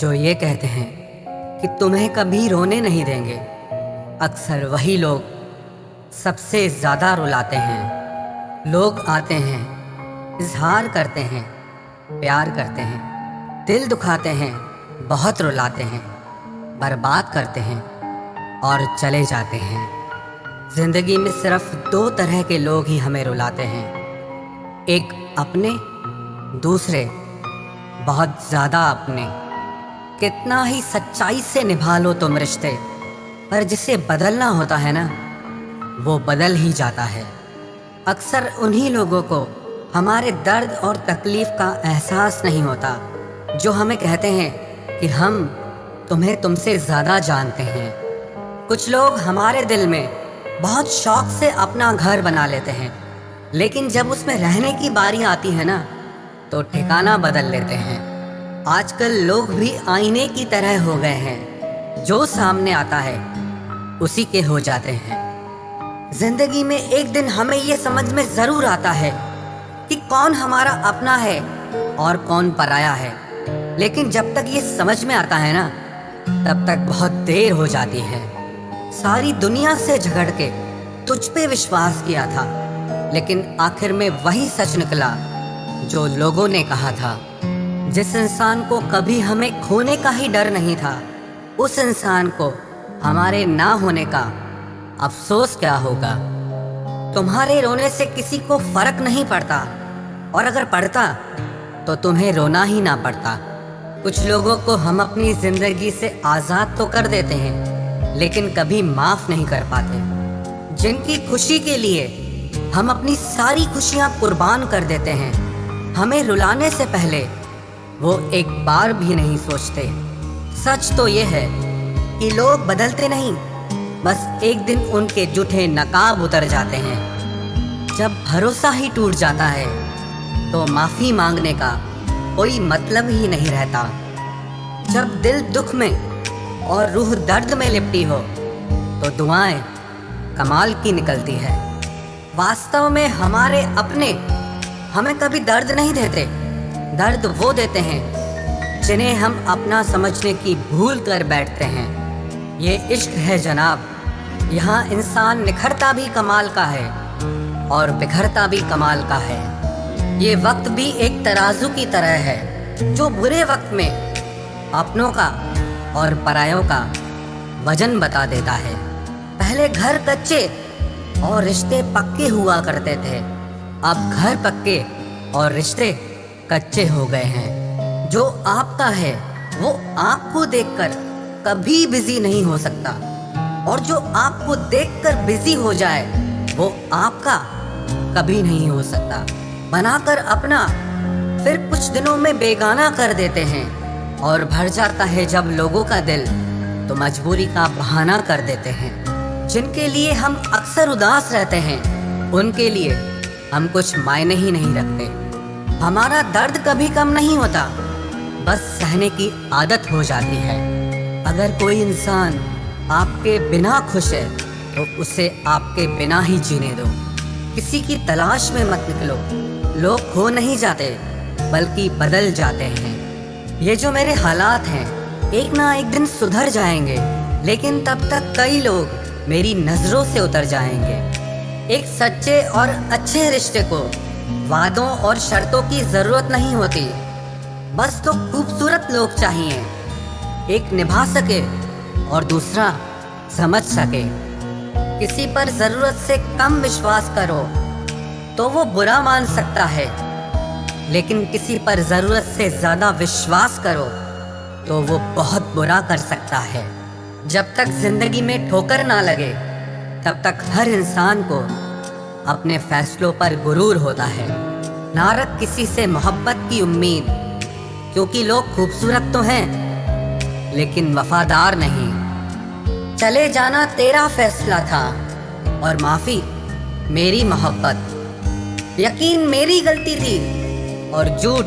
जो ये कहते हैं कि तुम्हें कभी रोने नहीं देंगे, अक्सर वही लोग सबसे ज़्यादा रुलाते हैं। लोग आते हैं, इजहार करते हैं, प्यार करते हैं, दिल दुखाते हैं, बहुत रुलाते हैं, बर्बाद करते हैं और चले जाते हैं। ज़िंदगी में सिर्फ दो तरह के लोग ही हमें रुलाते हैं, एक अपने, दूसरे बहुत ज़्यादा अपने। कितना ही सच्चाई से निभा लो तुम रिश्ते, पर जिसे बदलना होता है ना, वो बदल ही जाता है। अक्सर उन्हीं लोगों को हमारे दर्द और तकलीफ़ का एहसास नहीं होता जो हमें कहते हैं कि हम तुम्हें तुमसे ज़्यादा जानते हैं। कुछ लोग हमारे दिल में बहुत शौक से अपना घर बना लेते हैं, लेकिन जब उसमें रहने की बारी आती है ना, तो ठिकाना बदल लेते हैं। आजकल लोग भी आईने की तरह हो गए हैं, जो सामने आता है उसी के हो जाते हैं। जिंदगी में एक दिन हमें ये समझ में ज़रूर आता है कि कौन हमारा अपना है और कौन पराया है, लेकिन जब तक ये समझ में आता है ना, तब तक बहुत देर हो जाती है। सारी दुनिया से झगड़ के तुझ पे विश्वास किया था, लेकिन आखिर में वही सच निकला जो लोगों ने कहा था। जिस इंसान को कभी हमें खोने का ही डर नहीं था, उस इंसान को हमारे ना होने का अफसोस क्या होगा। तुम्हारे रोने से किसी को फर्क नहीं पड़ता, और अगर पड़ता तो तुम्हें रोना ही ना पड़ता। कुछ लोगों को हम अपनी जिंदगी से आज़ाद तो कर देते हैं, लेकिन कभी माफ़ नहीं कर पाते। जिनकी खुशी के लिए हम अपनी सारी खुशियाँ कुर्बान कर देते हैं, हमें रुलाने से पहले वो एक बार भी नहीं सोचते। सच तो ये है कि लोग बदलते नहीं, बस एक दिन उनके जूठे नकाब उतर जाते हैं। जब भरोसा ही टूट जाता है तो माफ़ी मांगने का कोई मतलब ही नहीं रहता। जब दिल दुख में और रूह दर्द में लिपटी हो, तो दुआएं कमाल की निकलती है। वास्तव में हमारे अपने हमें कभी दर्द नहीं देते, दर्द वो देते हैं जिन्हें हम अपना समझने की भूल कर बैठते हैं। ये इश्क है जनाब, यहाँ इंसान निखरता भी कमाल का है और बिखरता भी कमाल का है। ये वक्त भी एक तराजू की तरह है, जो बुरे वक्त में अपनों का और परायों का वजन बता देता है। पहले घर कच्चे और रिश्ते पक्के हुआ करते थे, अब घर पक्के और रिश्ते कच्चे हो गए हैं। जो आपका है वो आपको देखकर कभी बिजी नहीं हो सकता, और जो आपको देखकर बिजी हो जाए वो आपका कभी नहीं हो सकता। बनाकर अपना फिर कुछ दिनों में बेगाना कर देते हैं, और भर जाता है जब लोगों का दिल तो मजबूरी का बहाना कर देते हैं। जिनके लिए हम अक्सर उदास रहते हैं, उनके लिए हम कुछ मायने ही नहीं रखते। हमारा दर्द कभी कम नहीं होता, बस सहने की आदत हो जाती है। अगर कोई इंसान आपके बिना खुश है, तो उसे आपके बिना ही जीने दो। किसी की तलाश में मत निकलो। लोग खो नहीं जाते, बल्कि बदल जाते हैं। ये जो मेरे हालात हैं, एक ना एक दिन सुधर जाएंगे, लेकिन तब तक कई लोग मेरी नज़रों से उतर जाएंगे। एक सच्चे और अच्छे रिश्ते को वादों और शर्तों की ज़रूरत नहीं होती, बस तो खूबसूरत लोग चाहिए। एक निभा सके और दूसरा समझ सके। किसी पर ज़रूरत से कम विश्वास करो तो वो बुरा मान सकता है, लेकिन किसी पर ज़रूरत से ज़्यादा विश्वास करो तो वो बहुत बुरा कर सकता है। जब तक ज़िंदगी में ठोकर ना लगे, तब तक हर इंसान को अपने फैसलों पर गुरूर होता है। ना रख किसी से मोहब्बत की उम्मीद, क्योंकि लोग खूबसूरत तो हैं लेकिन वफादार नहीं। चले जाना तेरा फैसला था और माफ़ी मेरी मोहब्बत। यकीन मेरी गलती थी और झूठ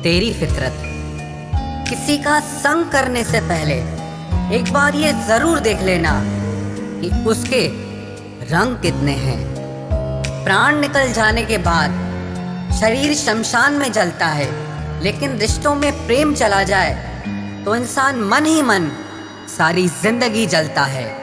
तेरी फितरत। किसी का संग करने से पहले एक बार ये ज़रूर देख लेना कि उसके रंग कितने हैं। प्राण निकल जाने के बाद शरीर शमशान में जलता है, लेकिन रिश्तों में प्रेम चला जाए तो इंसान मन ही मन सारी जिंदगी जलता है।